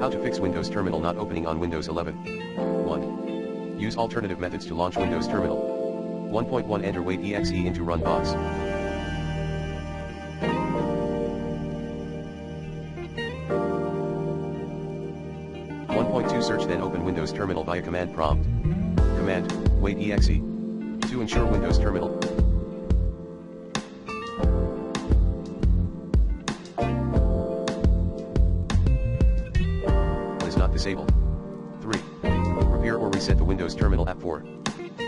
How to fix Windows Terminal not opening on Windows 11. 1. Use alternative methods to launch Windows Terminal. 1.1 Enter Wait exe into Run box. 1.2 Search then open Windows Terminal via command prompt. Command, wait exe. To ensure Windows Terminal. 1 is not disabled. 3. Repair or reset the Windows Terminal app. 4.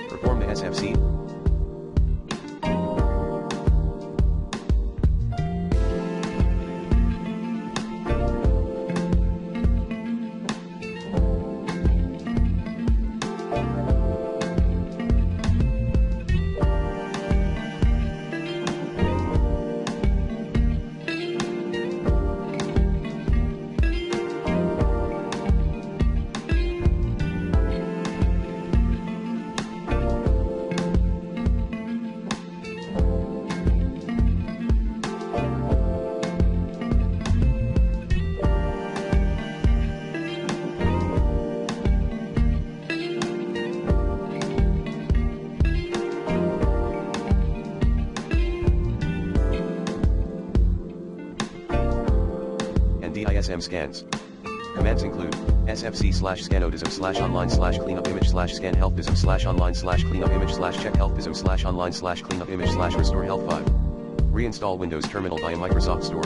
Perform the SFC. 2. DISM scans. Commands include sfc/scanodism/online/cleanupimage/scan healthdism/online/cleanupimage/check healthdism/online/cleanupimage/restore health 5. Reinstall Windows Terminal via Microsoft Store.